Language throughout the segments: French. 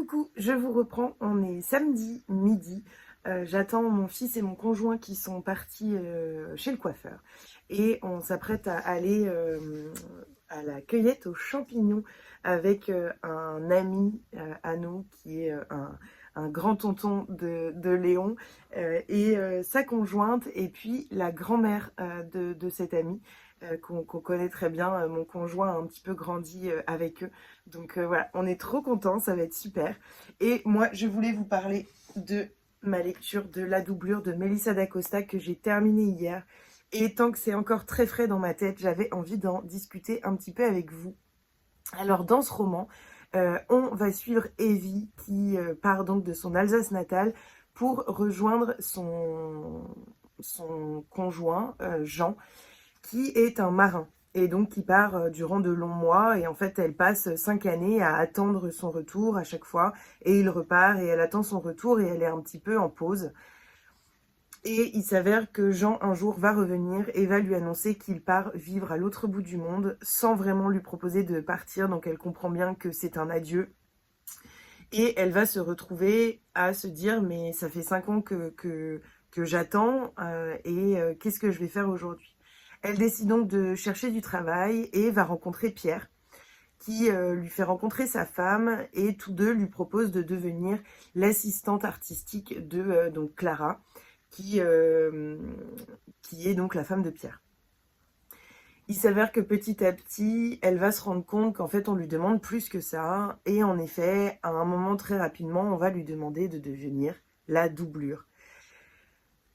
Coucou, je vous reprends, on est samedi midi, j'attends mon fils et mon conjoint qui sont partis chez le coiffeur et on s'apprête à aller à la cueillette aux champignons avec un ami à nous qui est un grand tonton de Léon et sa conjointe et puis la grand-mère de cet ami qu'on connaît très bien. Mon conjoint a un petit peu grandi avec eux. Donc voilà, on est trop contents, ça va être super. Et moi, je voulais vous parler de ma lecture de La doublure de Melissa d'Acosta que j'ai terminée hier. Et tant que c'est encore très frais dans ma tête, j'avais envie d'en discuter un petit peu avec vous. Alors dans ce roman, on va suivre Evie qui part donc de son Alsace natale pour rejoindre son conjoint, Jean, qui est un marin et donc qui part durant de longs mois et en fait elle passe 5 années à attendre son retour à chaque fois et il repart et elle attend son retour et elle est un petit peu en pause. Et il s'avère que Jean un jour va revenir et va lui annoncer qu'il part vivre à l'autre bout du monde sans vraiment lui proposer de partir, donc elle comprend bien que c'est un adieu. Et elle va se retrouver à se dire mais ça fait 5 ans que j'attends qu'est-ce que je vais faire aujourd'hui? Elle décide donc de chercher du travail et va rencontrer Pierre, qui lui fait rencontrer sa femme et tous deux lui proposent de devenir l'assistante artistique de donc Clara, qui est donc la femme de Pierre. Il s'avère que petit à petit, elle va se rendre compte qu'en fait on lui demande plus que ça et en effet, à un moment très rapidement, on va lui demander de devenir la doublure.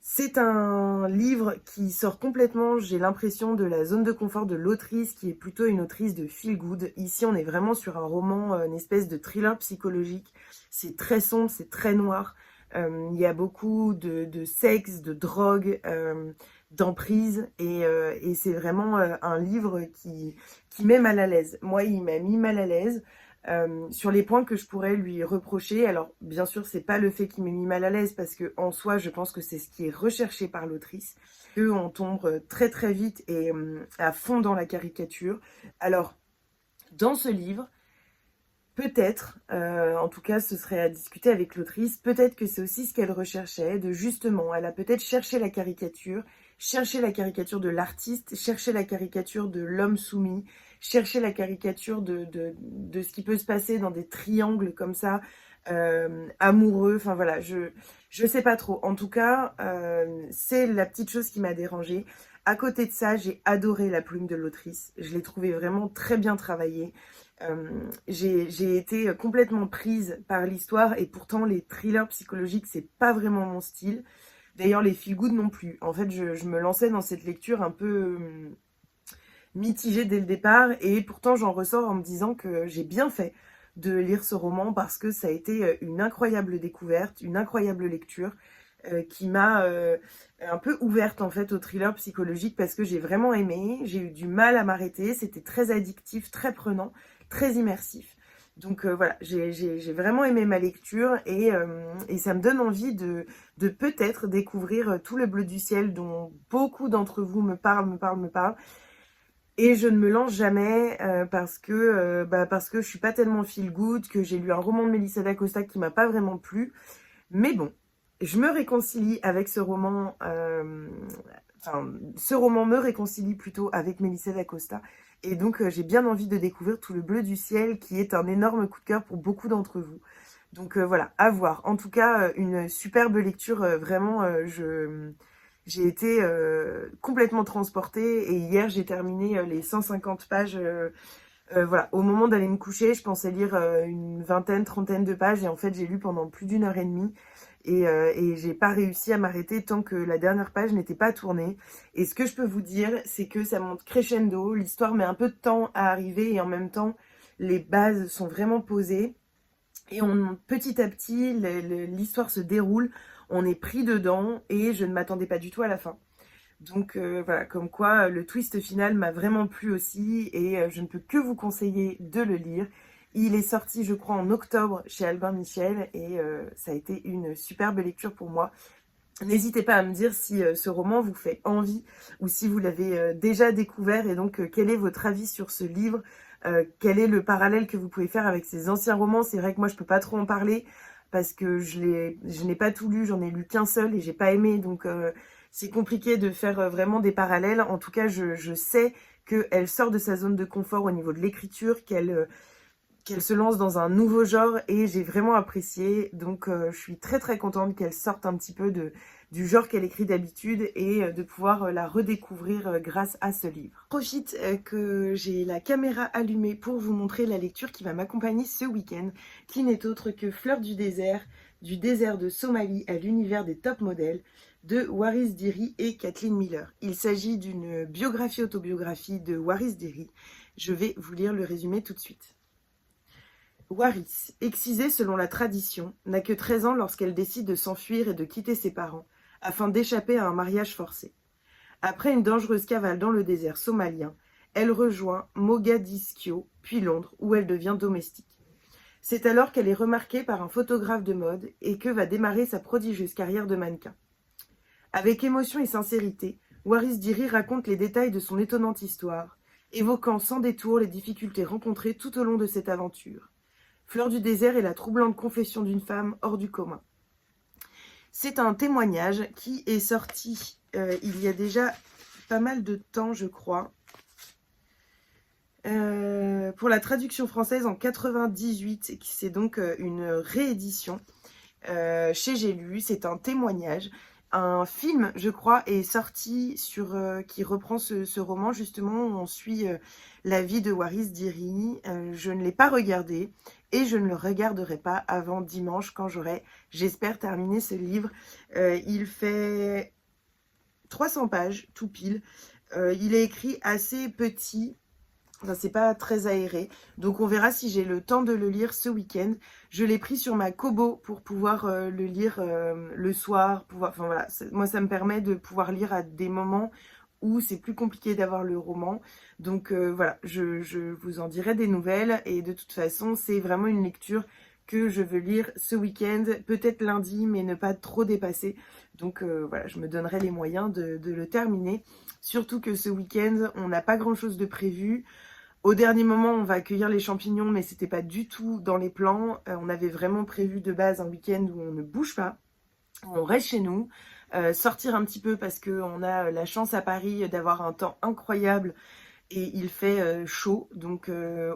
C'est un livre qui sort complètement, j'ai l'impression, de la zone de confort de l'autrice, qui est plutôt une autrice de feel good. Ici, on est vraiment sur un roman, une espèce de thriller psychologique. C'est très sombre, c'est très noir. Il y a beaucoup de sexe, de drogue, d'emprise. Et c'est vraiment un livre qui met mal à l'aise. Moi, il m'a mis mal à l'aise. Sur les points que je pourrais lui reprocher, alors bien sûr c'est pas le fait qu'il m'ait mis mal à l'aise parce que en soi je pense que c'est ce qui est recherché par l'autrice, qu'on tombe très très vite et à fond dans la caricature. Alors dans ce livre, peut-être, en tout cas ce serait à discuter avec l'autrice, peut-être que c'est aussi ce qu'elle recherchait, de justement, elle a peut-être cherché la caricature de l'artiste, chercher la caricature de l'homme soumis, chercher la caricature de ce qui peut se passer dans des triangles comme ça, amoureux, enfin voilà, je sais pas trop. En tout cas, c'est la petite chose qui m'a dérangée. À côté de ça, j'ai adoré la plume de l'autrice, je l'ai trouvée vraiment très bien travaillée. J'ai été complètement prise par l'histoire et pourtant les thrillers psychologiques, c'est pas vraiment mon style. D'ailleurs, les feel good non plus. En fait, je me lançais dans cette lecture un peu mitigée dès le départ et pourtant j'en ressors en me disant que j'ai bien fait de lire ce roman parce que ça a été une incroyable découverte, une incroyable lecture qui m'a un peu ouverte en fait au thriller psychologique parce que j'ai vraiment aimé, j'ai eu du mal à m'arrêter, c'était très addictif, très prenant, très immersif. Donc voilà, j'ai vraiment aimé ma lecture et ça me donne envie de peut-être découvrir tout le bleu du ciel dont beaucoup d'entre vous me parlent. Et je ne me lance jamais parce que je suis pas tellement feel good, que j'ai lu un roman de Melissa d'Acosta qui m'a pas vraiment plu. Mais bon, je me réconcilie avec ce roman, ce roman me réconcilie plutôt avec Melissa d'Acosta. Et donc j'ai bien envie de découvrir tout le bleu du ciel qui est un énorme coup de cœur pour beaucoup d'entre vous. Donc voilà, à voir. En tout cas, une superbe lecture, vraiment, j'ai été complètement transportée et hier j'ai terminé les 150 pages. Voilà, au moment d'aller me coucher, je pensais lire une vingtaine, trentaine de pages et en fait j'ai lu pendant plus d'une heure et demie et j'ai pas réussi à m'arrêter tant que la dernière page n'était pas tournée. Et ce que je peux vous dire, c'est que ça monte crescendo, l'histoire met un peu de temps à arriver et en même temps les bases sont vraiment posées et petit à petit l'histoire se déroule, on est pris dedans et je ne m'attendais pas du tout à la fin. Donc voilà, comme quoi le twist final m'a vraiment plu aussi et je ne peux que vous conseiller de le lire. Il est sorti, je crois, en octobre chez Albin Michel et ça a été une superbe lecture pour moi. N'hésitez pas à me dire si ce roman vous fait envie ou si vous l'avez déjà découvert et donc quel est votre avis sur ce livre. quel est le parallèle que vous pouvez faire avec ces anciens romans. C'est vrai que moi je peux pas trop en parler parce que je n'ai pas tout lu, j'en ai lu qu'un seul et j'ai pas aimé, donc c'est compliqué de faire vraiment des parallèles. En tout cas, je sais qu'elle sort de sa zone de confort au niveau de l'écriture, qu'elle se lance dans un nouveau genre et j'ai vraiment apprécié. Donc je suis très très contente qu'elle sorte un petit peu du genre qu'elle écrit d'habitude et de pouvoir la redécouvrir grâce à ce livre. Profite que j'ai la caméra allumée pour vous montrer la lecture qui va m'accompagner ce week-end, qui n'est autre que Fleurs du désert de Somalie à l'univers des top modèles de Waris Dirie et Kathleen Miller. Il s'agit d'une biographie-autobiographie de Waris Dirie. Je vais vous lire le résumé tout de suite. Waris, excisée selon la tradition, n'a que 13 ans lorsqu'elle décide de s'enfuir et de quitter ses parents, afin d'échapper à un mariage forcé. Après une dangereuse cavale dans le désert somalien, elle rejoint Mogadiscio, puis Londres, où elle devient domestique. C'est alors qu'elle est remarquée par un photographe de mode et que va démarrer sa prodigieuse carrière de mannequin. Avec émotion et sincérité, Waris Dirie raconte les détails de son étonnante histoire, évoquant sans détour les difficultés rencontrées tout au long de cette aventure. Fleur du désert est la troublante confession d'une femme hors du commun. C'est un témoignage qui est sorti il y a déjà pas mal de temps, je crois, pour la traduction française en 98, et qui c'est donc une réédition chez J'ai lu. C'est un témoignage. Un film, je crois, est sorti qui reprend ce roman, justement, où on suit la vie de Waris Dirie. Je ne l'ai pas regardé et je ne le regarderai pas avant dimanche quand j'aurai, j'espère, terminé ce livre. Il fait 300 pages, tout pile. Il est écrit assez petit. Enfin, c'est pas très aéré, donc on verra si j'ai le temps de le lire ce week-end. Je l'ai pris sur ma Kobo pour pouvoir le lire le soir. Enfin voilà, moi ça me permet de pouvoir lire à des moments où c'est plus compliqué d'avoir le roman. Donc voilà, je vous en dirai des nouvelles. Et de toute façon, c'est vraiment une lecture que je veux lire ce week-end, peut-être lundi, mais ne pas trop dépasser. Donc voilà, je me donnerai les moyens de le terminer. Surtout que ce week-end, on n'a pas grand-chose de prévu. Au dernier moment, on va accueillir les champignons, mais c'était pas du tout dans les plans. On avait vraiment prévu de base un week-end où on ne bouge pas, où on reste chez nous, sortir un petit peu parce qu'on a la chance à Paris d'avoir un temps incroyable et il fait chaud. Donc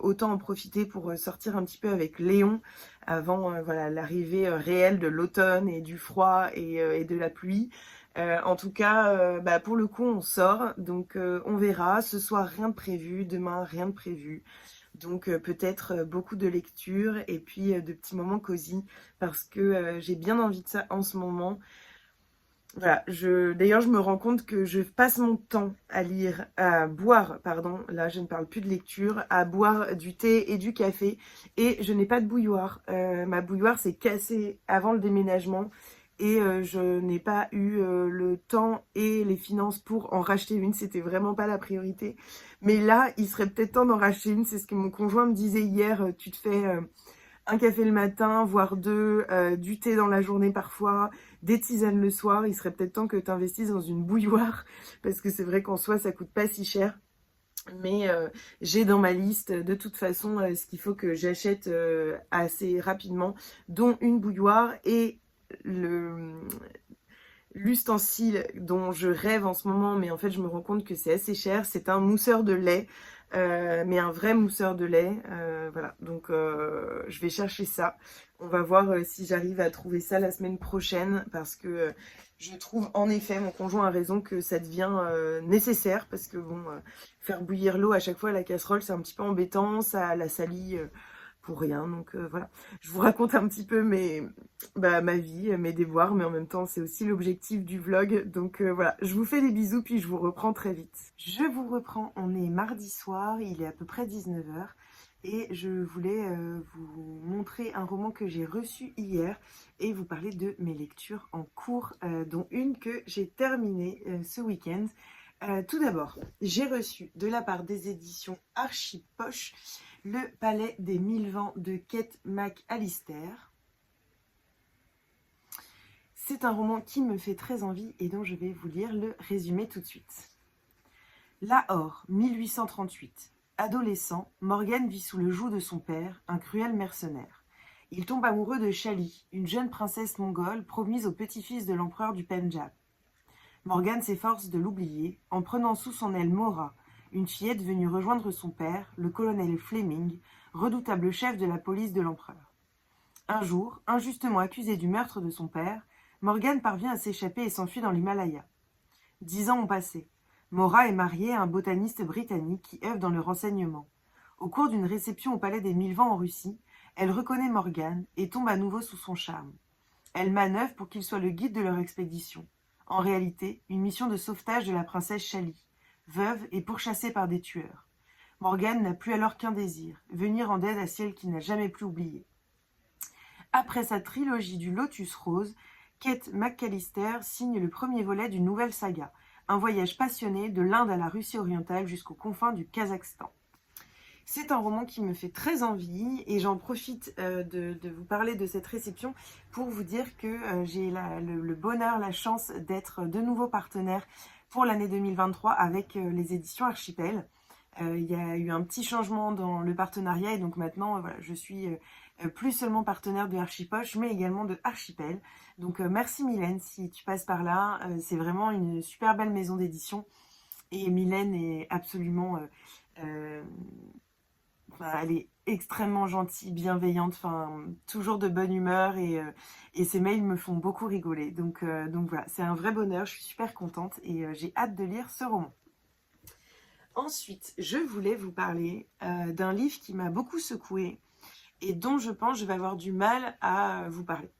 autant en profiter pour sortir un petit peu avec Léon avant voilà, l'arrivée réelle de l'automne et du froid et de la pluie. En tout cas, pour le coup, on sort, donc on verra. Ce soir, rien de prévu, demain, rien de prévu. Donc peut-être beaucoup de lecture et puis de petits moments cosy, parce que j'ai bien envie de ça en ce moment. Voilà, d'ailleurs, je me rends compte que je passe mon temps à boire, pardon, là je ne parle plus de lecture, à boire du thé et du café, et je n'ai pas de bouilloire. Ma bouilloire s'est cassée avant le déménagement, et je n'ai pas eu le temps et les finances pour en racheter une. C'était vraiment pas la priorité. Mais là, il serait peut-être temps d'en racheter une. C'est ce que mon conjoint me disait hier. Tu te fais un café le matin, voire deux, du thé dans la journée parfois, des tisanes le soir. Il serait peut-être temps que tu investisses dans une bouilloire, parce que c'est vrai qu'en soi, ça coûte pas si cher. Mais j'ai dans ma liste de toute façon ce qu'il faut que j'achète assez rapidement, dont une bouilloire et l'ustensile dont je rêve en ce moment, mais en fait je me rends compte que c'est assez cher, c'est un mousseur de lait, mais un vrai mousseur de lait, voilà, donc je vais chercher ça. On va voir si j'arrive à trouver ça la semaine prochaine, parce que je trouve en effet, mon conjoint a raison, que ça devient nécessaire, parce que bon, faire bouillir l'eau à chaque fois à la casserole, c'est un petit peu embêtant, ça la salit pour rien. Donc voilà, je vous raconte un petit peu ma vie, mes déboires, mais en même temps c'est aussi l'objectif du vlog. Donc voilà, je vous fais des bisous, puis je vous reprends très vite. Je vous reprends, on est mardi soir, il est à peu près 19 h. Et je voulais vous montrer un roman que j'ai reçu hier et vous parler de mes lectures en cours, dont une que j'ai terminée ce week-end. Tout d'abord, j'ai reçu de la part des éditions Archipoche Le Palais des Mille Vents de Kate McAllister. C'est un roman qui me fait très envie et dont je vais vous lire le résumé tout de suite. Lahore, 1838. Adolescent, Morgan vit sous le joug de son père, un cruel mercenaire. Il tombe amoureux de Shali, une jeune princesse mongole promise au petit-fils de l'empereur du Pendjab. Morgan s'efforce de l'oublier en prenant sous son aile Mora, une fillette venue rejoindre son père, le colonel Fleming, redoutable chef de la police de l'empereur. Un jour, injustement accusé du meurtre de son père, Morgan parvient à s'échapper et s'enfuit dans l'Himalaya. 10 ans ont passé. Mora est mariée à un botaniste britannique qui œuvre dans le renseignement. Au cours d'une réception au Palais des Mille Vents en Russie, elle reconnaît Morgan et tombe à nouveau sous son charme. Elle manœuvre pour qu'il soit le guide de leur expédition. En réalité, une mission de sauvetage de la princesse Shali, veuve et pourchassée par des tueurs. Morgan n'a plus alors qu'un désir, venir en aide à celle qu'il n'a jamais plus oubliée. Après sa trilogie du Lotus Rose, Kate McAllister signe le premier volet d'une nouvelle saga, un voyage passionné de l'Inde à la Russie orientale jusqu'aux confins du Kazakhstan. C'est un roman qui me fait très envie et j'en profite de vous parler de cette réception pour vous dire que j'ai le bonheur, la chance d'être de nouveau partenaire pour l'année 2023 avec les éditions Archipel. Il y a eu un petit changement dans le partenariat et donc maintenant voilà, je suis plus seulement partenaire de Archipoche mais également de Archipel. Donc merci Mylène si tu passes par là, c'est vraiment une super belle maison d'édition et Mylène est absolument... elle est extrêmement gentille, bienveillante, toujours de bonne humeur et ses mails me font beaucoup rigoler. Donc voilà, c'est un vrai bonheur, je suis super contente et j'ai hâte de lire ce roman. Ensuite, je voulais vous parler d'un livre qui m'a beaucoup secouée et dont je pense je vais avoir du mal à vous parler.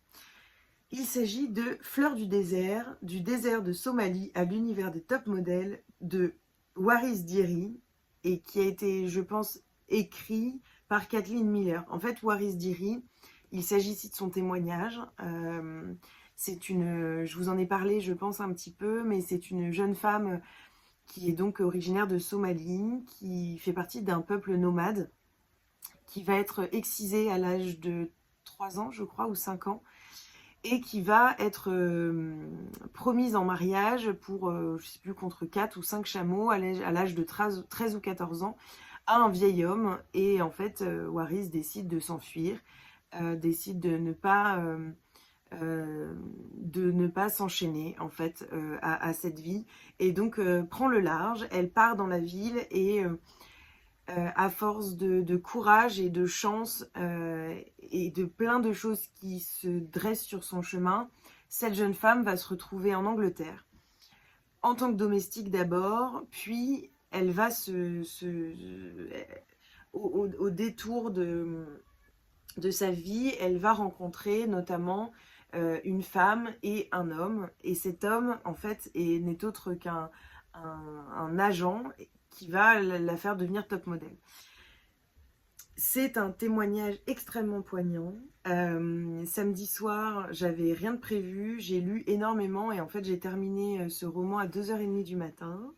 Il s'agit de Fleurs du désert de Somalie à l'univers des top modèles de Waris Dirie et qui a été, je pense, écrit par Kathleen Miller. En fait, Waris Dirie, il s'agit ici de son témoignage. Je vous en ai parlé, je pense, un petit peu, mais c'est une jeune femme qui est donc originaire de Somalie, qui fait partie d'un peuple nomade, qui va être excisée à l'âge de 3 ans, je crois, ou 5 ans, et qui va être promise en mariage pour, je ne sais plus, contre 4 ou 5 chameaux à l'âge de 13 ou 14 ans, à un vieil homme. Et en fait, Waris décide de s'enfuir, décide de ne pas s'enchaîner en fait à cette vie et donc prend le large. Elle part dans la ville et à force de courage et de chance et de plein de choses qui se dressent sur son chemin, cette jeune femme va se retrouver en Angleterre en tant que domestique d'abord, puis elle va au détour de sa vie, elle va rencontrer notamment une femme et un homme. Et cet homme, en fait, n'est autre qu'un agent qui va la faire devenir top modèle. C'est un témoignage extrêmement poignant. Samedi soir, j'avais rien de prévu, j'ai lu énormément et en fait j'ai terminé ce roman à 2h30 du matin.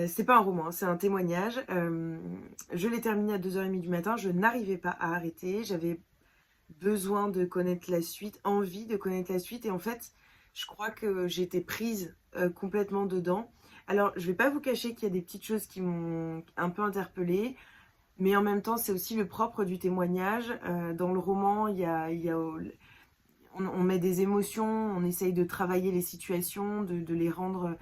C'est pas un roman, c'est un témoignage. Je l'ai terminé à 2h30 du matin, je n'arrivais pas à arrêter, j'avais besoin de connaître la suite, envie de connaître la suite et en fait je crois que j'étais prise complètement dedans. Alors je vais pas vous cacher qu'il y a des petites choses qui m'ont un peu interpellée, mais en même temps c'est aussi le propre du témoignage. Dans le roman on met des émotions, on essaye de travailler les situations, de les rendre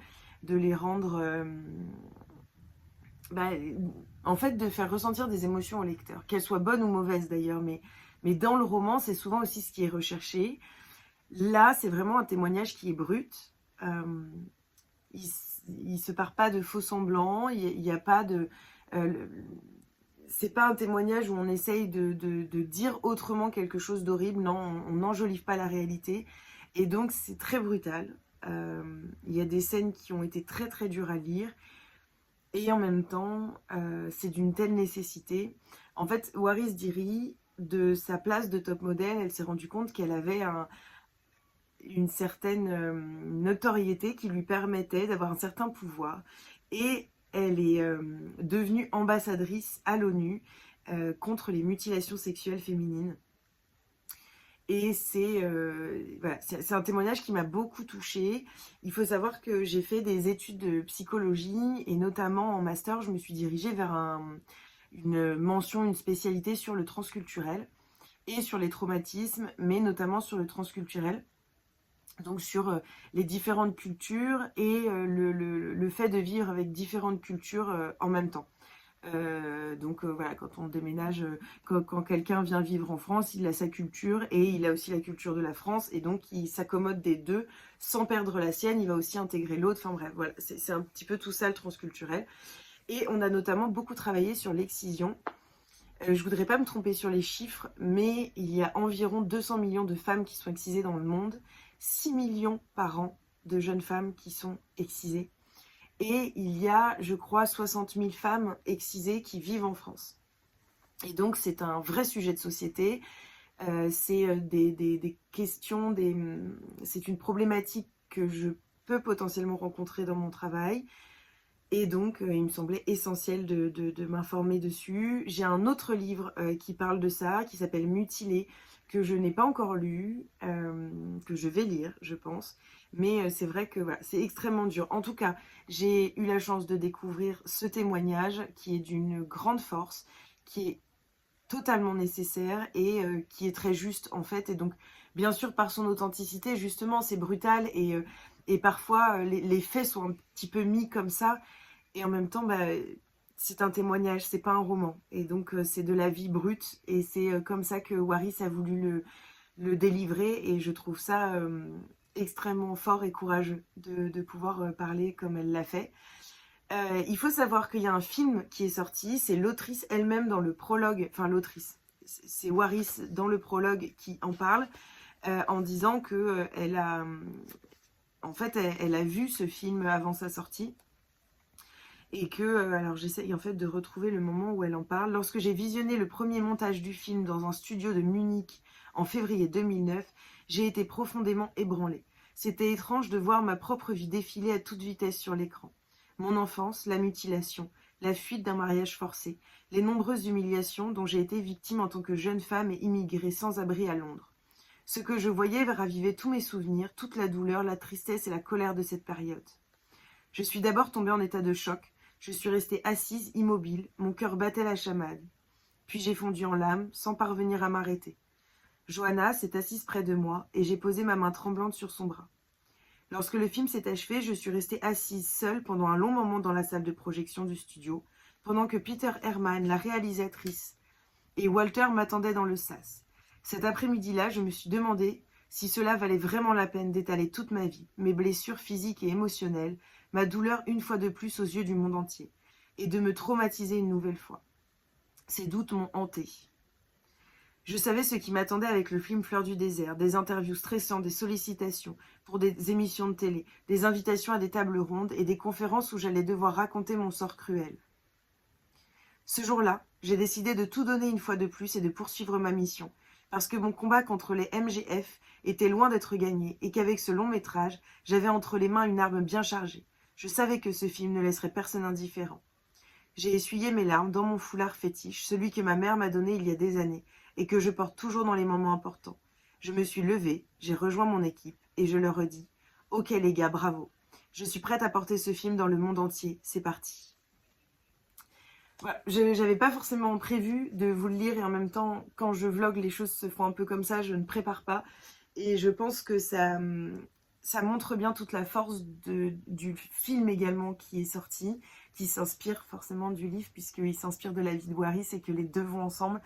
en fait de faire ressentir des émotions au lecteur, qu'elles soient bonnes ou mauvaises d'ailleurs, mais dans le roman c'est souvent aussi ce qui est recherché. Là c'est vraiment un témoignage qui est brut, il se part pas de faux semblants, il y a pas de c'est pas un témoignage où on essaye de dire autrement quelque chose d'horrible, non, on n'enjolive pas la réalité et donc c'est très brutal. Il y a des scènes qui ont été très très dures à lire et en même temps c'est d'une telle nécessité. En fait, Waris Dirie, de sa place de top modèle, elle s'est rendue compte qu'elle avait une certaine notoriété qui lui permettait d'avoir un certain pouvoir et elle est devenue ambassadrice à l'ONU contre les mutilations sexuelles féminines. Et voilà, c'est un témoignage qui m'a beaucoup touchée. Il faut savoir que j'ai fait des études de psychologie et notamment en master, je me suis dirigée vers une mention, une spécialité sur le transculturel et sur les traumatismes, mais notamment sur le transculturel. Donc sur les différentes cultures et le fait de vivre avec différentes cultures en même temps. Donc voilà, quand on déménage, quand quelqu'un vient vivre en France, il a sa culture et il a aussi la culture de la France et donc il s'accommode des deux sans perdre la sienne, il va aussi intégrer l'autre, enfin bref, voilà, c'est un petit peu tout ça le transculturel. Et on a notamment beaucoup travaillé sur l'excision. Je voudrais pas me tromper sur les chiffres, mais il y a environ 200 millions de femmes qui sont excisées dans le monde, 6 millions par an de jeunes femmes qui sont excisées. Et il y a, je crois, 60 000 femmes excisées qui vivent en France. Et donc, c'est un vrai sujet de société. C'est des questions, c'est une problématique que je peux potentiellement rencontrer dans mon travail. Et donc, il me semblait essentiel de m'informer dessus. J'ai un autre livre qui parle de ça, qui s'appelle Mutilé, que je n'ai pas encore lu, que je vais lire, je pense. Mais c'est vrai que voilà, c'est extrêmement dur. En tout cas, j'ai eu la chance de découvrir ce témoignage qui est d'une grande force, qui est totalement nécessaire et qui est très juste en fait. Et donc, bien sûr, par son authenticité, justement, c'est brutal et parfois les faits sont un petit peu mis comme ça. Et en même temps, bah, c'est un témoignage, c'est pas un roman. Et donc, c'est de la vie brute. Et c'est comme ça que Waris a voulu le délivrer. Et je trouve ça extrêmement fort et courageux de pouvoir parler comme elle l'a fait. Il faut savoir qu'il y a un film qui est sorti. C'est l'autrice elle-même dans le prologue. Enfin, l'autrice. C'est Waris dans le prologue qui en parle. En disant que en fait, elle a vu ce film avant sa sortie. Et que, alors j'essaye en fait de retrouver le moment où elle en parle. Lorsque j'ai visionné le premier montage du film dans un studio de Munich en février 2009, j'ai été profondément ébranlée. C'était étrange de voir ma propre vie défiler à toute vitesse sur l'écran. Mon enfance, la mutilation, la fuite d'un mariage forcé, les nombreuses humiliations dont j'ai été victime en tant que jeune femme et immigrée sans abri à Londres. Ce que je voyais ravivait tous mes souvenirs, toute la douleur, la tristesse et la colère de cette période. Je suis d'abord tombée en état de choc. Je suis restée assise, immobile, mon cœur battait la chamade. Puis j'ai fondu en larmes, sans parvenir à m'arrêter. Johanna s'est assise près de moi, et j'ai posé ma main tremblante sur son bras. Lorsque le film s'est achevé, je suis restée assise seule pendant un long moment dans la salle de projection du studio, pendant que Peter Hermann, la réalisatrice, et Walter m'attendaient dans le sas. Cet après-midi-là, je me suis demandé si cela valait vraiment la peine d'étaler toute ma vie, mes blessures physiques et émotionnelles, ma douleur une fois de plus aux yeux du monde entier, et de me traumatiser une nouvelle fois. Ces doutes m'ont hantée. Je savais ce qui m'attendait avec le film Fleur du désert, des interviews stressantes, des sollicitations pour des émissions de télé, des invitations à des tables rondes et des conférences où j'allais devoir raconter mon sort cruel. Ce jour-là, j'ai décidé de tout donner une fois de plus et de poursuivre ma mission, parce que mon combat contre les MGF était loin d'être gagné et qu'avec ce long métrage, j'avais entre les mains une arme bien chargée. Je savais que ce film ne laisserait personne indifférent. J'ai essuyé mes larmes dans mon foulard fétiche, celui que ma mère m'a donné il y a des années et que je porte toujours dans les moments importants. Je me suis levée, j'ai rejoint mon équipe et je leur ai dit « Ok les gars, bravo. Je suis prête à porter ce film dans le monde entier. C'est parti. » Voilà, j'avais pas forcément prévu de vous le lire et en même temps, quand je vlog, les choses se font un peu comme ça, je ne prépare pas. Et je pense que ça montre bien toute la force du film également qui est sorti, qui s'inspire forcément du livre puisqu'il s'inspire de la vie de Waris et que les deux vont ensemble.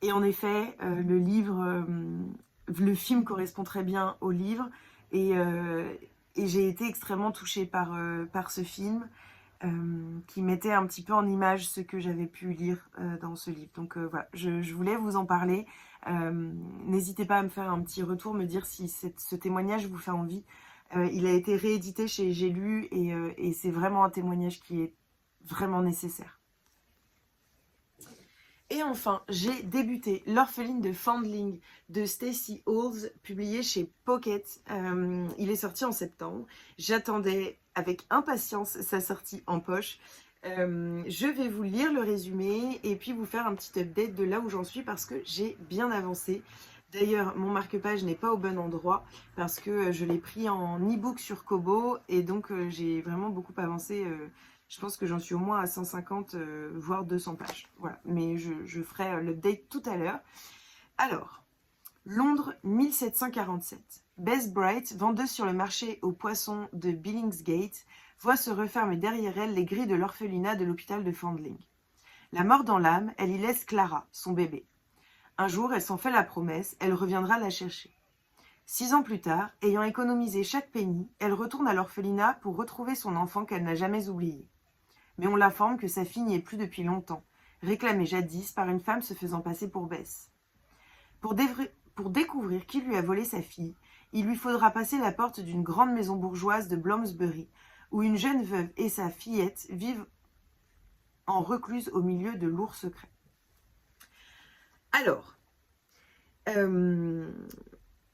Et en effet, le film correspond très bien au livre et j'ai été extrêmement touchée par ce film qui mettait un petit peu en image ce que j'avais pu lire dans ce livre. Donc voilà, je voulais vous en parler. N'hésitez pas à me faire un petit retour, me dire si ce témoignage vous fait envie. Il a été réédité chez J'ai lu et c'est vraiment un témoignage qui est vraiment nécessaire. Et enfin, j'ai débuté L'orpheline de Foundling de Stacey Hawes, publié chez Pocket. Il est sorti en septembre. J'attendais avec impatience sa sortie en poche. Je vais vous lire le résumé et puis vous faire un petit update de là où j'en suis parce que j'ai bien avancé. D'ailleurs, mon marque-page n'est pas au bon endroit parce que je l'ai pris en e-book sur Kobo et donc j'ai vraiment beaucoup avancé. Je pense que j'en suis au moins à 150 voire 200 pages. Voilà, mais je ferai l'update tout à l'heure. Alors, Londres 1747. Bess Bright, vendeuse sur le marché aux poissons de Billingsgate, voit se refermer derrière elle les grilles de l'orphelinat de l'hôpital de Foundling. La mort dans l'âme, elle y laisse Clara, son bébé. Un jour, elle s'en fait la promesse, elle reviendra la chercher. 6 ans plus tard, ayant économisé chaque penny, elle retourne à l'orphelinat pour retrouver son enfant qu'elle n'a jamais oublié. Mais on l'informe que sa fille n'y est plus depuis longtemps, réclamée jadis par une femme se faisant passer pour Bess. Pour découvrir qui lui a volé sa fille, il lui faudra passer la porte d'une grande maison bourgeoise de Bloomsbury, où une jeune veuve et sa fillette vivent en recluse au milieu de lourds secrets. Alors,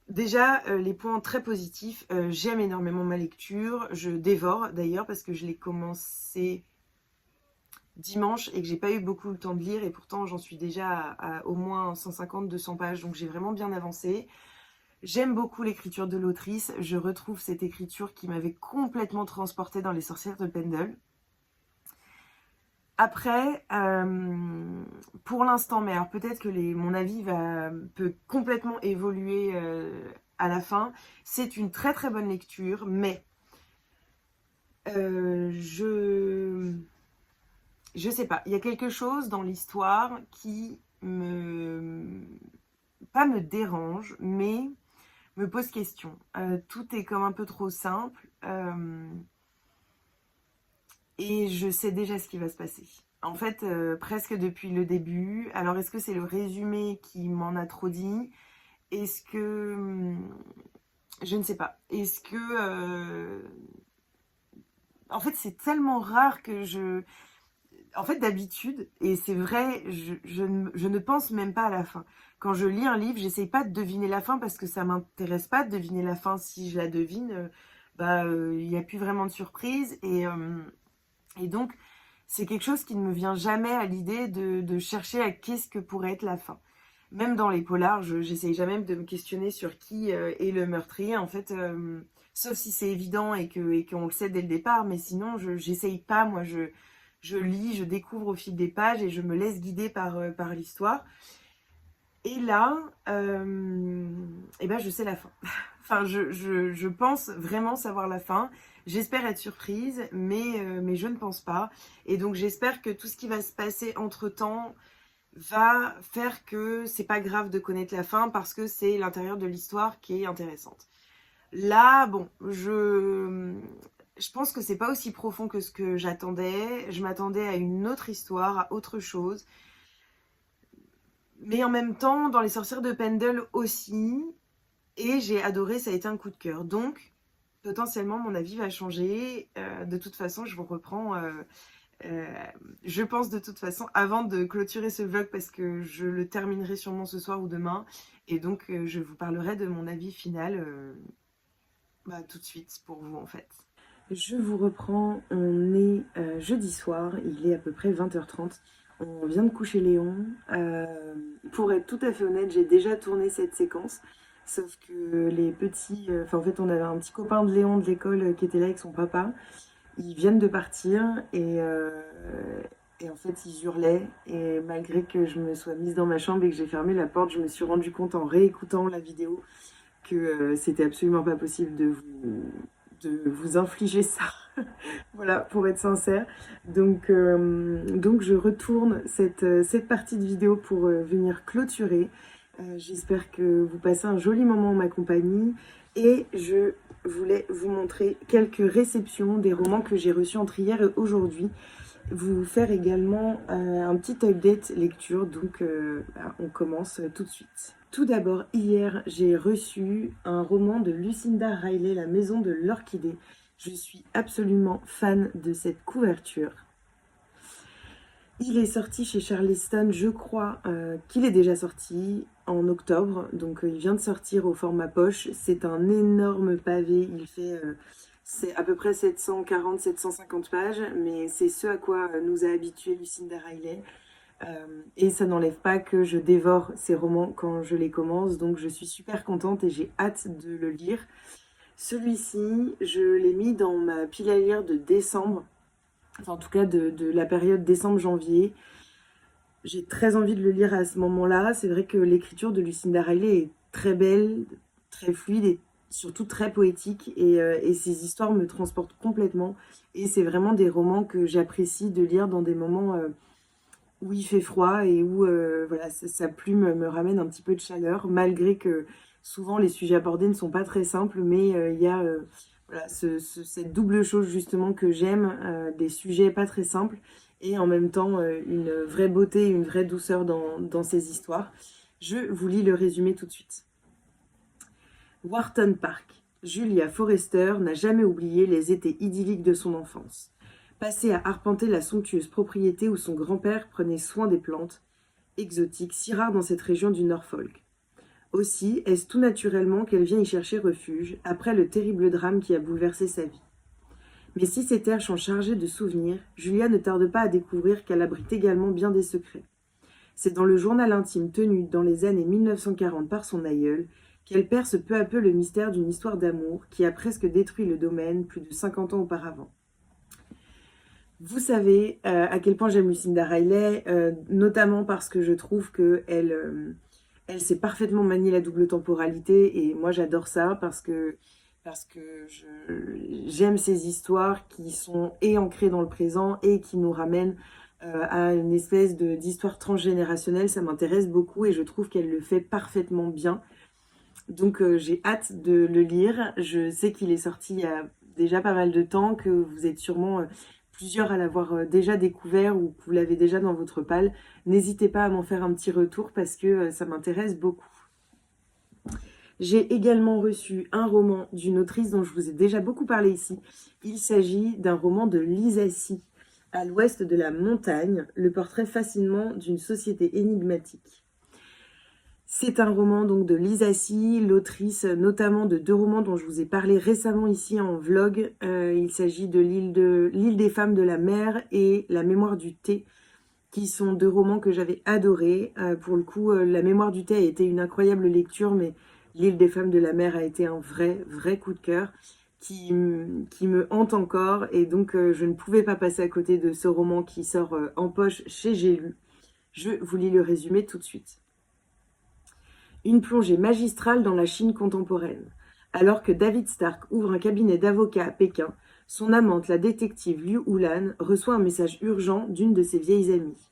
déjà, les points très positifs, j'aime énormément ma lecture, je dévore d'ailleurs parce que je l'ai commencé dimanche et que j'ai pas eu beaucoup le temps de lire et pourtant j'en suis déjà à au moins 150-200 pages, donc j'ai vraiment bien avancé. J'aime beaucoup l'écriture de l'autrice, je retrouve cette écriture qui m'avait complètement transportée dans Les Sorcières de Pendle. Après, pour l'instant, mais alors peut-être que mon avis peut complètement évoluer à la fin. C'est une très très bonne lecture, mais je sais pas. Il y a quelque chose dans l'histoire qui pas me dérange, mais me pose question. Tout est comme un peu trop simple. Et je sais déjà ce qui va se passer. En fait, presque depuis le début. Alors, est-ce que c'est le résumé qui m'en a trop dit? Est-ce que... je ne sais pas. Est-ce que... En fait, c'est tellement rare que je... En fait, d'habitude, et c'est vrai, je ne pense même pas à la fin. Quand je lis un livre, j'essaye pas de deviner la fin parce que ça m'intéresse pas de deviner la fin. Si je la devine, il n'y a plus vraiment de surprise. Et donc, c'est quelque chose qui ne me vient jamais à l'idée de chercher à qu'est-ce que pourrait être la fin. Même dans les polars, j'essaye jamais de me questionner sur qui est le meurtrier, en fait, sauf si c'est évident et qu'on le sait dès le départ, mais sinon, j'essaye pas, moi, je lis, je découvre au fil des pages et je me laisse guider par l'histoire. Et là, eh ben, je sais la fin. Enfin, je pense vraiment savoir la fin. J'espère être surprise, mais je ne pense pas. Et donc, j'espère que tout ce qui va se passer entre-temps va faire que c'est pas grave de connaître la fin parce que c'est l'intérieur de l'histoire qui est intéressante. Là, bon, je pense que c'est pas aussi profond que ce que j'attendais. Je m'attendais à une autre histoire, à autre chose. Mais en même temps, dans Les Sorcières de Pendle aussi. Et j'ai adoré, ça a été un coup de cœur. Donc, potentiellement, mon avis va changer. De toute façon, je vous reprends, je pense de toute façon, avant de clôturer ce vlog, parce que je le terminerai sûrement ce soir ou demain. Et donc, je vous parlerai de mon avis final tout de suite pour vous, en fait. Je vous reprends, on est jeudi soir, il est à peu près 20h30. On vient de coucher Léon. Pour être tout à fait honnête, j'ai déjà tourné cette séquence. Sauf que les petits... en fait, on avait un petit copain de Léon de l'école qui était là avec son papa. Ils viennent de partir et en fait, ils hurlaient. Et malgré que je me sois mise dans ma chambre et que j'ai fermé la porte, je me suis rendu compte en réécoutant la vidéo que c'était absolument pas possible de vous infliger ça. Voilà, pour être sincère. Donc je retourne cette partie de vidéo pour venir clôturer. J'espère que vous passez un joli moment en ma compagnie et je voulais vous montrer quelques réceptions des romans que j'ai reçus entre hier et aujourd'hui. Vous faire également un petit update lecture, donc on commence tout de suite. Tout d'abord, hier, j'ai reçu un roman de Lucinda Riley, La Maison de l'Orchidée. Je suis absolument fan de cette couverture. Il est sorti chez Charleston, je crois qu'il est déjà sorti en octobre, donc il vient de sortir au format poche. C'est un énorme pavé, il fait c'est à peu près 740-750 pages, mais c'est ce à quoi nous a habitué Lucinda Riley. Et ça n'enlève pas que je dévore ces romans quand je les commence, donc je suis super contente et j'ai hâte de le lire. Celui-ci, je l'ai mis dans ma pile à lire de décembre, enfin en tout cas de la période décembre-janvier. J'ai très envie de le lire à ce moment-là. C'est vrai que l'écriture de Lucinda Riley est très belle, très fluide et surtout très poétique. Et ces histoires me transportent complètement. Et c'est vraiment des romans que j'apprécie de lire dans des moments où il fait froid et où voilà, sa plume me ramène un petit peu de chaleur, malgré que souvent les sujets abordés ne sont pas très simples, mais il y a voilà, cette double chose justement que j'aime, des sujets pas très simples et en même temps une vraie beauté, une vraie douceur dans ces histoires. Je vous lis le résumé tout de suite. Wharton Park. Julia Forrester n'a jamais oublié les étés idylliques de son enfance. Passé à arpenter la somptueuse propriété où son grand-père prenait soin des plantes, exotiques si rares dans cette région du Norfolk. Aussi, est-ce tout naturellement qu'elle vient y chercher refuge, après le terrible drame qui a bouleversé sa vie. Mais si ces terres sont chargées de souvenirs, Julia ne tarde pas à découvrir qu'elle abrite également bien des secrets. C'est dans le journal intime tenu dans les années 1940 par son aïeul qu'elle perce peu à peu le mystère d'une histoire d'amour qui a presque détruit le domaine plus de 50 ans auparavant. Vous savez à quel point j'aime Lucinda Riley, notamment parce que je trouve qu'elle elle sait parfaitement manier la double temporalité et moi j'adore ça parce que j'aime ces histoires qui sont et ancrées dans le présent et qui nous ramènent à une espèce d'histoire transgénérationnelle. Ça m'intéresse beaucoup et je trouve qu'elle le fait parfaitement bien. Donc j'ai hâte de le lire. Je sais qu'il est sorti il y a déjà pas mal de temps, que vous êtes sûrement plusieurs à l'avoir déjà découvert ou que vous l'avez déjà dans votre palle. N'hésitez pas à m'en faire un petit retour parce que ça m'intéresse beaucoup. J'ai également reçu un roman d'une autrice dont je vous ai déjà beaucoup parlé ici. Il s'agit d'un roman de Lisa C. À l'ouest de la montagne, le portrait fascinant d'une société énigmatique. C'est un roman donc de Lisa C, l'autrice notamment de 2 romans dont je vous ai parlé récemment ici en vlog. Il s'agit de l'île des femmes de la mer et La mémoire du thé, qui sont 2 romans que j'avais adorés. Pour le coup, La mémoire du thé a été une incroyable lecture, mais L'île des femmes de la mer a été un vrai coup de cœur qui me hante encore. Et donc, je ne pouvais pas passer à côté de ce roman qui sort en poche chez J'ai lu. Je vous lis le résumé tout de suite. Une plongée magistrale dans la Chine contemporaine. Alors que David Stark ouvre un cabinet d'avocats à Pékin, son amante, la détective Liu Ulan, reçoit un message urgent d'une de ses vieilles amies.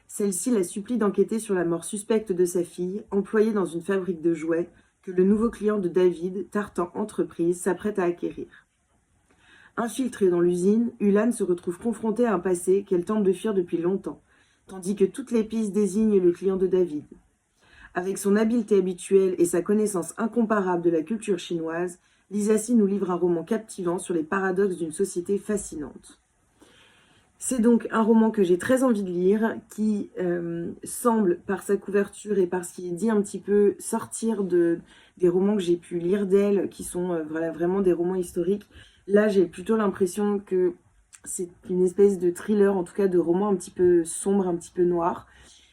Celle-ci la supplie d'enquêter sur la mort suspecte de sa fille, employée dans une fabrique de jouets, que le nouveau client de David, Tartan Entreprise, s'apprête à acquérir. Infiltrée dans l'usine, Ulan se retrouve confrontée à un passé qu'elle tente de fuir depuis longtemps, tandis que toutes les pistes désignent le client de David. Avec son habileté habituelle et sa connaissance incomparable de la culture chinoise, Lisa C nous livre un roman captivant sur les paradoxes d'une société fascinante. C'est donc un roman que j'ai très envie de lire, qui semble, par sa couverture et par ce qui est dit un petit peu, sortir des romans que j'ai pu lire d'elle, qui sont voilà, vraiment des romans historiques. Là, j'ai plutôt l'impression que c'est une espèce de thriller, en tout cas de roman un petit peu sombre, un petit peu noir.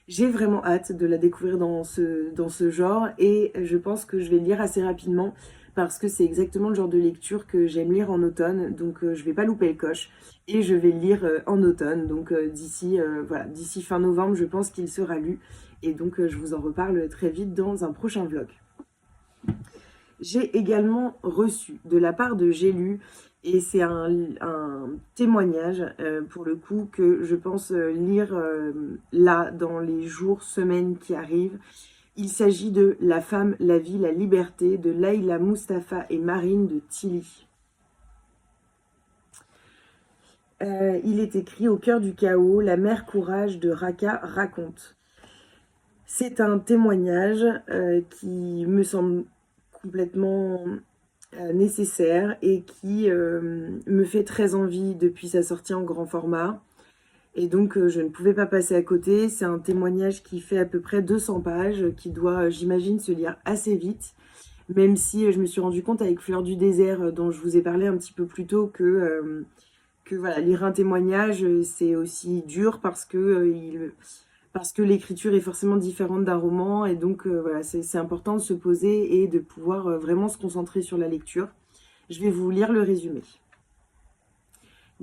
J'ai vraiment hâte de la découvrir dans ce genre et je pense que je vais le lire assez rapidement parce que c'est exactement le genre de lecture que j'aime lire en automne, donc je vais pas louper le coche et je vais le lire en automne, donc d'ici fin novembre je pense qu'il sera lu et donc je vous en reparle très vite dans un prochain vlog. J'ai également reçu de la part de J'ai lu, et c'est un témoignage pour le coup que je pense lire là dans les jours, semaines qui arrivent. Il s'agit de La femme, la vie, la liberté de Laïla Mustafa et Marine de Tilly. Il est écrit Au cœur du chaos, la mère courage de Raqqa raconte. C'est un témoignage qui me semble complètement nécessaire et qui me fait très envie depuis sa sortie en grand format. Et donc je ne pouvais pas passer à côté. C'est un témoignage qui fait à peu près 200 pages, qui doit, j'imagine, se lire assez vite. Même si je me suis rendu compte avec Fleur du désert, dont je vous ai parlé un petit peu plus tôt, que voilà, lire un témoignage, c'est aussi dur parce que parce que l'écriture est forcément différente d'un roman, et donc voilà, c'est important de se poser et de pouvoir vraiment se concentrer sur la lecture. Je vais vous lire le résumé.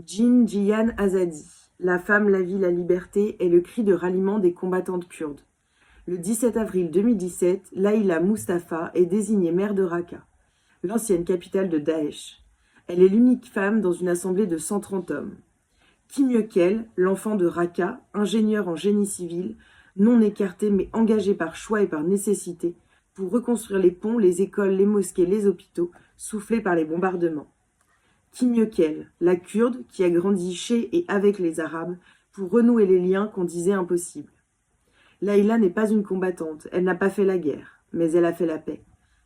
Jin Jiyan Azadi, la femme, la vie, la liberté est le cri de ralliement des combattantes kurdes. Le 17 avril 2017, Laïla Mustafa est désignée maire de Raqqa, l'ancienne capitale de Daesh. Elle est l'unique femme dans une assemblée de 130 hommes. Qui mieux qu'elle, l'enfant de Raqqa, ingénieur en génie civil, non écarté mais engagé par choix et par nécessité, pour reconstruire les ponts, les écoles, les mosquées, les hôpitaux, soufflés par les bombardements. Qui mieux qu'elle, la Kurde qui a grandi chez et avec les Arabes, pour renouer les liens qu'on disait impossibles. Laïla n'est pas une combattante, elle n'a pas fait la guerre, mais elle a fait la paix.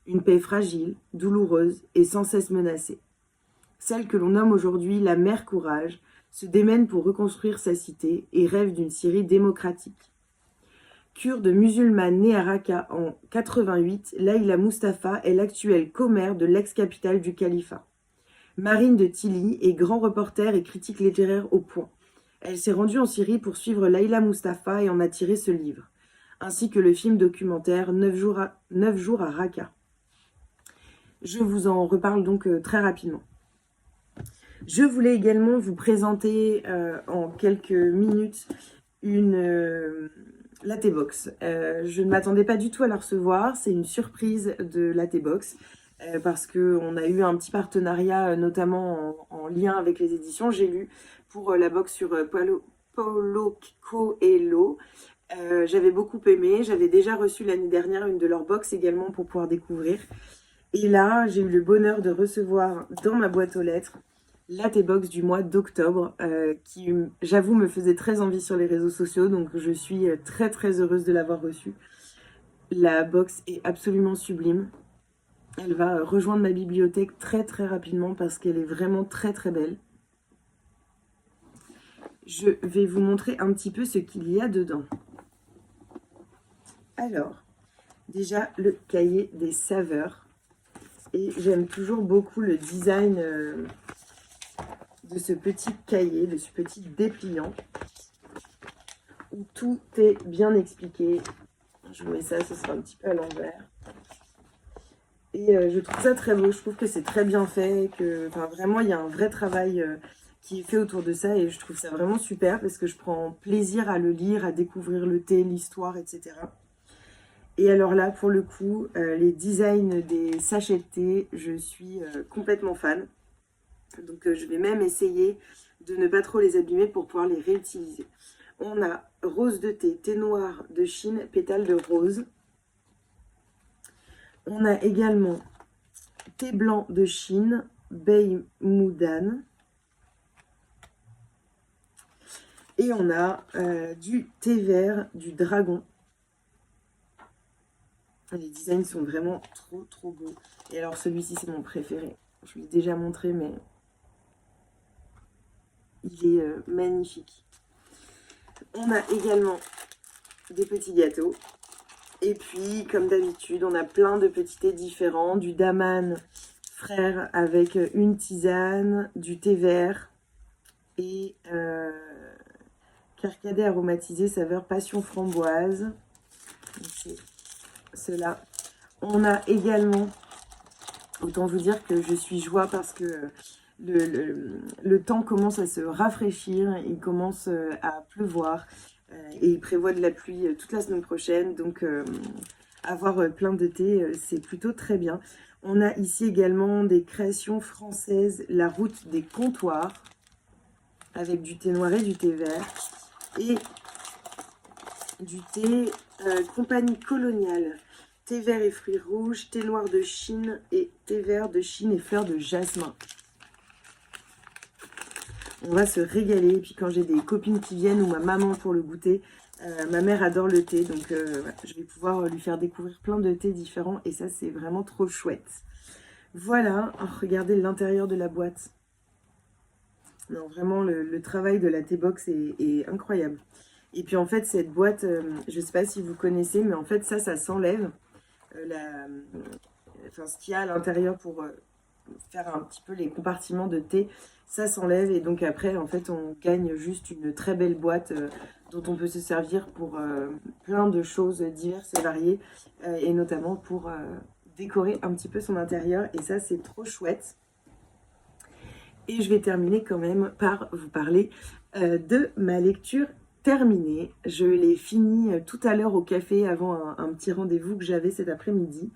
Une paix fragile, douloureuse et sans cesse menacée. Celle que l'on nomme aujourd'hui la mère Courage se démène pour reconstruire sa cité et rêve d'une Syrie démocratique. Kurde musulmane née à Raqqa en 88, Laïla Mustafa est l'actuelle commère de l'ex-capitale du califat. Marine de Tilly est grand reporter et critique littéraire au Point. Elle s'est rendue en Syrie pour suivre Laïla Mustafa et en a tiré ce livre, ainsi que le film documentaire 9 jours à Raqqa. Je vous en reparle donc très rapidement. Je voulais également vous présenter en quelques minutes une Lattebox. Je ne m'attendais pas du tout à la recevoir, c'est une surprise de Lattebox parce qu'on a eu un petit partenariat notamment en lien avec les éditions. J'ai lu pour la box sur Paulo Coelho. J'avais beaucoup aimé, j'avais déjà reçu l'année dernière une de leurs box également pour pouvoir découvrir. Et là, j'ai eu le bonheur de recevoir dans ma boîte aux lettres Lattebox du mois d'octobre qui, j'avoue, me faisait très envie sur les réseaux sociaux. Donc, je suis très très heureuse de l'avoir reçue. La box est absolument sublime. Elle va rejoindre ma bibliothèque très très rapidement parce qu'elle est vraiment très très belle. Je vais vous montrer un petit peu ce qu'il y a dedans. Alors, déjà le cahier des saveurs. Et j'aime toujours beaucoup le design de ce petit cahier, de ce petit dépliant, où tout est bien expliqué. Je vous mets ça, ce sera un petit peu à l'envers. Et je trouve ça très beau, je trouve que c'est très bien fait, que vraiment il y a un vrai travail qui est fait autour de ça et je trouve ça vraiment super parce que je prends plaisir à le lire, à découvrir le thé, l'histoire, etc. Et alors là, pour le coup, les designs des sachets de thé, je suis complètement fan. Donc je vais même essayer de ne pas trop les abîmer pour pouvoir les réutiliser. On a rose de thé, thé noir de Chine, pétales de rose. On a également thé blanc de Chine, Bei Mudan. Et on a du thé vert du dragon. Les designs sont vraiment trop trop beaux. Et alors celui-ci c'est mon préféré. Je vous l'ai déjà montré mais il est magnifique. On a également des petits gâteaux. Et puis, comme d'habitude, on a plein de petits thés différents. Du daman frère avec une tisane, du thé vert et carcadet aromatisé saveur passion framboise. C'est cela. On a également, autant vous dire que je suis joie parce que le temps commence à se rafraîchir, il commence à pleuvoir. Et il prévoit de la pluie toute la semaine prochaine. Donc, avoir plein de thé, c'est plutôt très bien. On a ici également des créations françaises. La route des comptoirs. Avec du thé noir et du thé vert. Et du thé compagnie coloniale. Thé vert et fruits rouges. Thé noir de Chine et thé vert de Chine et fleurs de jasmin. On va se régaler. Et puis quand j'ai des copines qui viennent ou ma maman pour le goûter, ma mère adore le thé. Donc je vais pouvoir lui faire découvrir plein de thés différents. Et ça, c'est vraiment trop chouette. Voilà. Oh, regardez l'intérieur de la boîte. Non, vraiment, le travail de la T-Box est incroyable. Et puis en fait, cette boîte, je ne sais pas si vous connaissez, mais en fait, ça s'enlève. Ce qu'il y a à l'intérieur faire un petit peu les compartiments de thé, ça s'enlève et donc après en fait on gagne juste une très belle boîte dont on peut se servir pour plein de choses diverses et variées et notamment pour décorer un petit peu son intérieur et ça c'est trop chouette. Et je vais terminer quand même par vous parler de ma lecture terminée. Je l'ai finie tout à l'heure au café avant un petit rendez-vous que j'avais cet après-midi.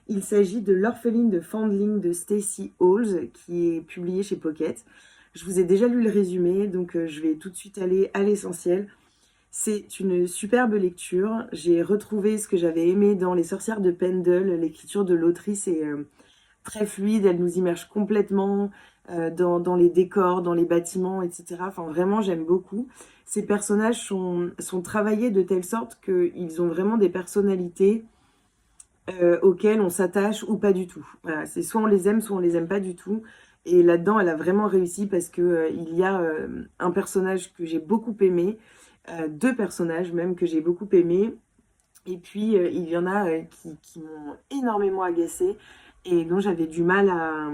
Il s'agit de L'orpheline de Foundling de Stacey Halls qui est publié chez Pocket. Je vous ai déjà lu le résumé, donc je vais tout de suite aller à l'essentiel. C'est une superbe lecture. J'ai retrouvé ce que j'avais aimé dans Les Sorcières de Pendle. L'écriture de l'autrice est très fluide, elle nous immerge complètement dans les décors, dans les bâtiments, etc. Enfin, vraiment, j'aime beaucoup. Ces personnages sont travaillés de telle sorte qu'ils ont vraiment des personnalités auxquelles on s'attache ou pas du tout. Voilà, c'est soit on les aime pas du tout. Et là-dedans, elle a vraiment réussi parce que il y a un personnage que j'ai beaucoup aimé, deux personnages même que j'ai beaucoup aimé. Et puis, il y en a qui m'ont énormément agacée et dont j'avais du mal à...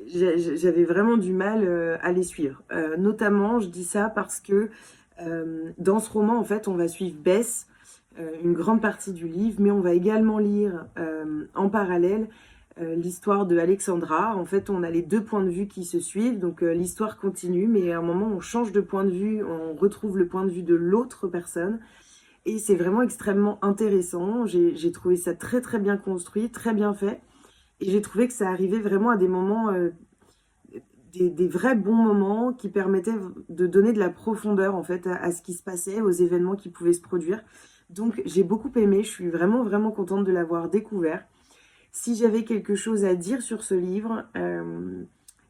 J'avais vraiment du mal à les suivre. Notamment, je dis ça parce que dans ce roman, en fait, on va suivre Bess, une grande partie du livre, mais on va également lire en parallèle l'histoire de Alexandra. En fait, on a les deux points de vue qui se suivent, donc l'histoire continue, mais à un moment, on change de point de vue, on retrouve le point de vue de l'autre personne. Et c'est vraiment extrêmement intéressant. J'ai trouvé ça très très bien construit, très bien fait. Et j'ai trouvé que ça arrivait vraiment à des moments, des vrais bons moments qui permettaient de donner de la profondeur en fait à ce qui se passait, aux événements qui pouvaient se produire. Donc j'ai beaucoup aimé, je suis vraiment vraiment contente de l'avoir découvert. Si j'avais quelque chose à dire sur ce livre,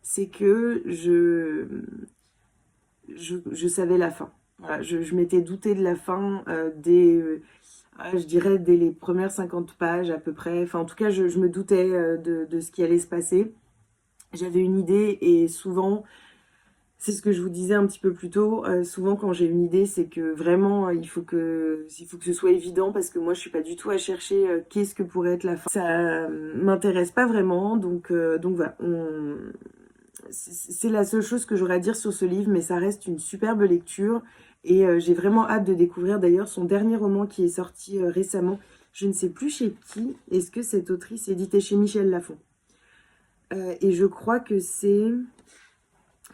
c'est que je savais la fin. Voilà, je m'étais doutée de la fin je dirais dès les premières 50 pages à peu près. Enfin, en tout cas, je me doutais de ce qui allait se passer. J'avais une idée et souvent, c'est ce que je vous disais un petit peu plus tôt, souvent quand j'ai une idée, c'est que vraiment, il faut que ce soit évident parce que moi, je suis pas du tout à chercher qu'est-ce que pourrait être la fin. Ça m'intéresse pas vraiment, donc voilà. C'est la seule chose que j'aurais à dire sur ce livre, mais ça reste une superbe lecture. Et j'ai vraiment hâte de découvrir d'ailleurs son dernier roman qui est sorti récemment. Je ne sais plus chez qui. Est-ce que cette autrice est éditée chez Michel Lafon et je crois que c'est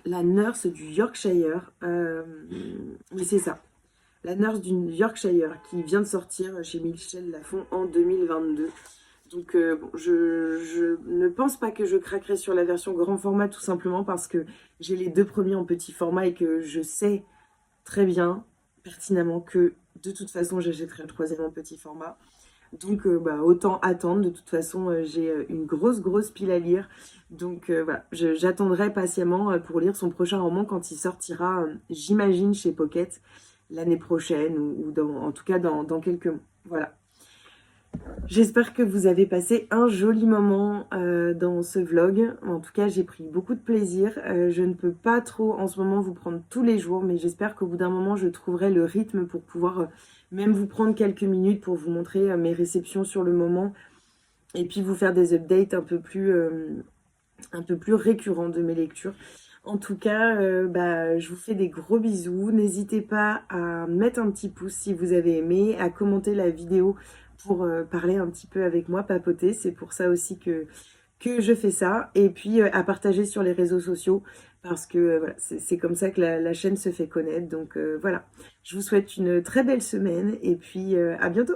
La Nurse du Yorkshire. Mais c'est ça. La Nurse du Yorkshire qui vient de sortir chez Michel Lafon en 2022. Donc bon, je ne pense pas que je craquerai sur la version grand format tout simplement parce que j'ai les deux premiers en petit format et que je sais très bien, pertinemment, que de toute façon j'achèterai le troisième en petit format. Donc autant attendre, de toute façon j'ai une grosse pile à lire. Donc voilà, j'attendrai patiemment pour lire son prochain roman quand il sortira, j'imagine, chez Pocket l'année prochaine ou en tout cas dans quelques mois. Voilà. J'espère que vous avez passé un joli moment dans ce vlog. En tout cas, j'ai pris beaucoup de plaisir. Je ne peux pas trop en ce moment vous prendre tous les jours, mais j'espère qu'au bout d'un moment, je trouverai le rythme pour pouvoir même vous prendre quelques minutes pour vous montrer mes réceptions sur le moment et puis vous faire des updates un peu plus récurrents de mes lectures. En tout cas, je vous fais des gros bisous. N'hésitez pas à mettre un petit pouce si vous avez aimé, à commenter la vidéo pour parler un petit peu avec moi, papoter. C'est pour ça aussi que je fais ça. Et puis à partager sur les réseaux sociaux parce que voilà, c'est comme ça que la chaîne se fait connaître. Donc voilà, je vous souhaite une très belle semaine et puis à bientôt.